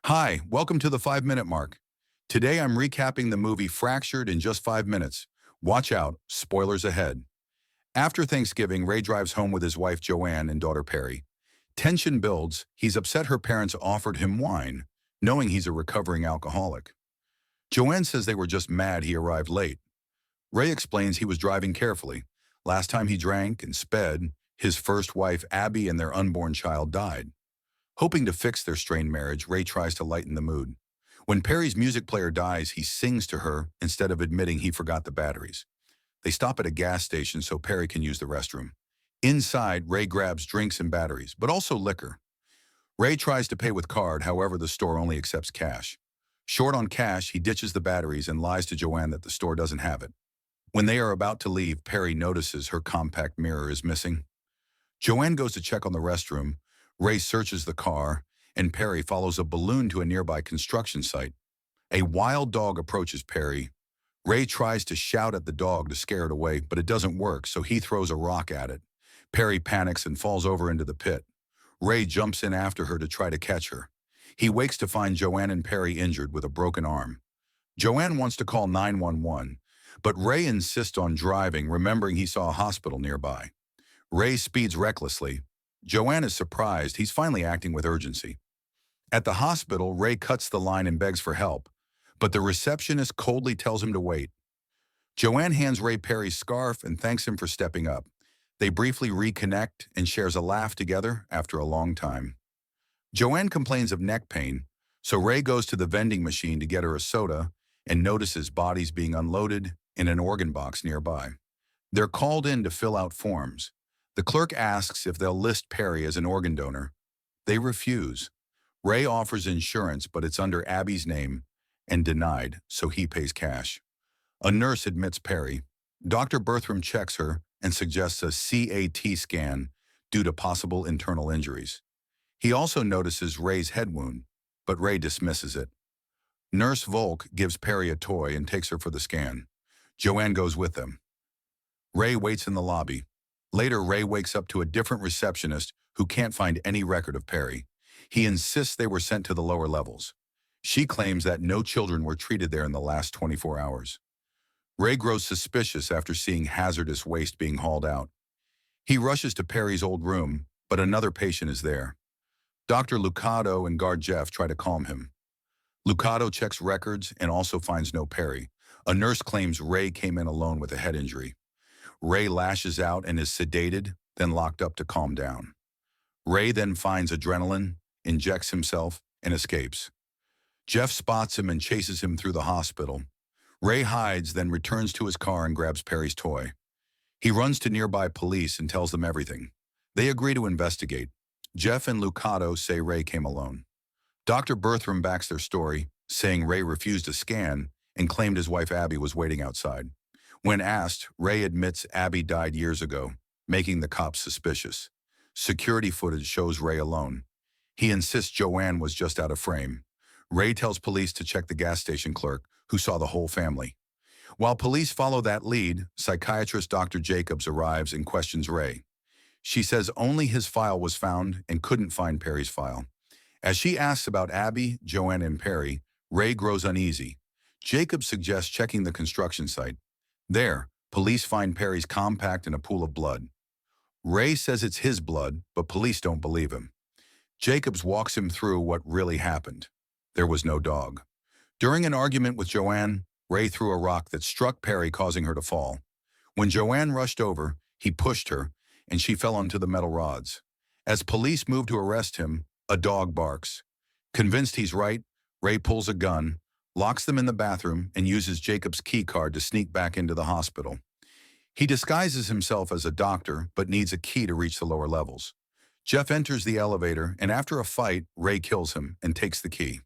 Hi, welcome to the 5 Minute Mark. Today I'm recapping the movie Fractured in just 5 minutes. Watch out, spoilers ahead. After Thanksgiving, Ray drives home with his wife Joanne and daughter Perry. Tension builds, he's upset her parents offered him wine, knowing he's a recovering alcoholic. Joanne says they were just mad he arrived late. Ray explains he was driving carefully. Last time he drank and sped, his first wife Abby and their unborn child died. Hoping to fix their strained marriage, Ray tries to lighten the mood. When Perry's music player dies, he sings to her instead of admitting he forgot the batteries. They stop at a gas station so Perry can use the restroom. Inside, Ray grabs drinks and batteries, but also liquor. Ray tries to pay with card, however the store only accepts cash. Short on cash, he ditches the batteries and lies to Joanne that the store doesn't have it. When they are about to leave, Perry notices her compact mirror is missing. Joanne goes to check on the restroom. Ray searches the car, and Perry follows a balloon to a nearby construction site. A wild dog approaches Perry. Ray tries to shout at the dog to scare it away, but it doesn't work, so he throws a rock at it. Perry panics and falls over into the pit. Ray jumps in after her to try to catch her. He wakes to find Joanne and Perry injured with a broken arm. Joanne wants to call 911, but Ray insists on driving, remembering he saw a hospital nearby. Ray speeds recklessly. Joanne is surprised he's finally acting with urgency. At the hospital, Ray cuts the line and begs for help, but the receptionist coldly tells him to wait. Joanne hands Ray Perry's scarf and thanks him for stepping up. They briefly reconnect and shares a laugh together after a long time. Joanne complains of neck pain, so Ray goes to the vending machine to get her a soda and notices bodies being unloaded in an organ box nearby. They're called in to fill out forms. The clerk asks if they'll list Perry as an organ donor. They refuse. Ray offers insurance, but it's under Abby's name and denied, so he pays cash. A nurse admits Perry. Dr. Bertram checks her and suggests a CAT scan due to possible internal injuries. He also notices Ray's head wound, but Ray dismisses it. Nurse Volk gives Perry a toy and takes her for the scan. Joanne goes with them. Ray waits in the lobby. Later, Ray wakes up to a different receptionist who can't find any record of Perry. He insists they were sent to the lower levels. She claims that no children were treated there in the last 24 hours. Ray grows suspicious after seeing hazardous waste being hauled out. He rushes to Perry's old room, but another patient is there. Dr. Lucado and guard Jeff try to calm him. Lucado checks records and also finds no Perry. A nurse claims Ray came in alone with a head injury. Ray lashes out and is sedated, then locked up to calm down. Ray then finds adrenaline, injects himself, and escapes. Jeff spots him and chases him through the hospital. Ray hides, then returns to his car and grabs Perry's toy. He runs to nearby police and tells them everything. They agree to investigate. Jeff and Lucado say Ray came alone. Dr. Bertram backs their story, saying Ray refused a scan and claimed his wife Abby was waiting outside. When asked, Ray admits Abby died years ago, making the cops suspicious. Security footage shows Ray alone. He insists Joanne was just out of frame. Ray tells police to check the gas station clerk, who saw the whole family. While police follow that lead, psychiatrist Dr. Jacobs arrives and questions Ray. She says only his file was found and couldn't find Perry's file. As she asks about Abby, Joanne, and Perry, Ray grows uneasy. Jacobs suggests checking the construction site. There, police find Perry's compact in a pool of blood. Ray says it's his blood, but police don't believe him. Jacobs walks him through what really happened. There was no dog. During an argument with Joanne, Ray threw a rock that struck Perry, causing her to fall. When Joanne rushed over, he pushed her, and she fell onto the metal rods. As police move to arrest him, a dog barks. Convinced he's right, Ray pulls a gun, locks them in the bathroom, and uses Jacob's key card to sneak back into the hospital. He disguises himself as a doctor, but needs a key to reach the lower levels. Jeff enters the elevator, and after a fight, Ray kills him and takes the key.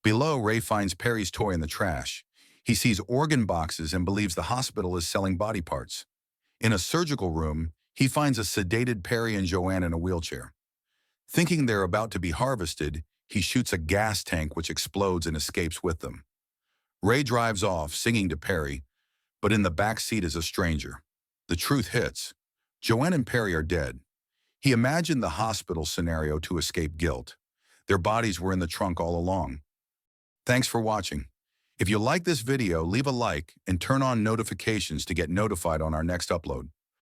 Below, Ray finds Perry's toy in the trash. He sees organ boxes and believes the hospital is selling body parts. In a surgical room, he finds a sedated Perry and Joanne in a wheelchair. Thinking they're about to be harvested, he shoots a gas tank which explodes and escapes with them. Ray drives off, singing to Perry, but in the back seat is a stranger. The truth hits. Joanne and Perry are dead. He imagined the hospital scenario to escape guilt. Their bodies were in the trunk all along. Thanks for watching. If you like this video, leave a like and turn on notifications to get notified on our next upload.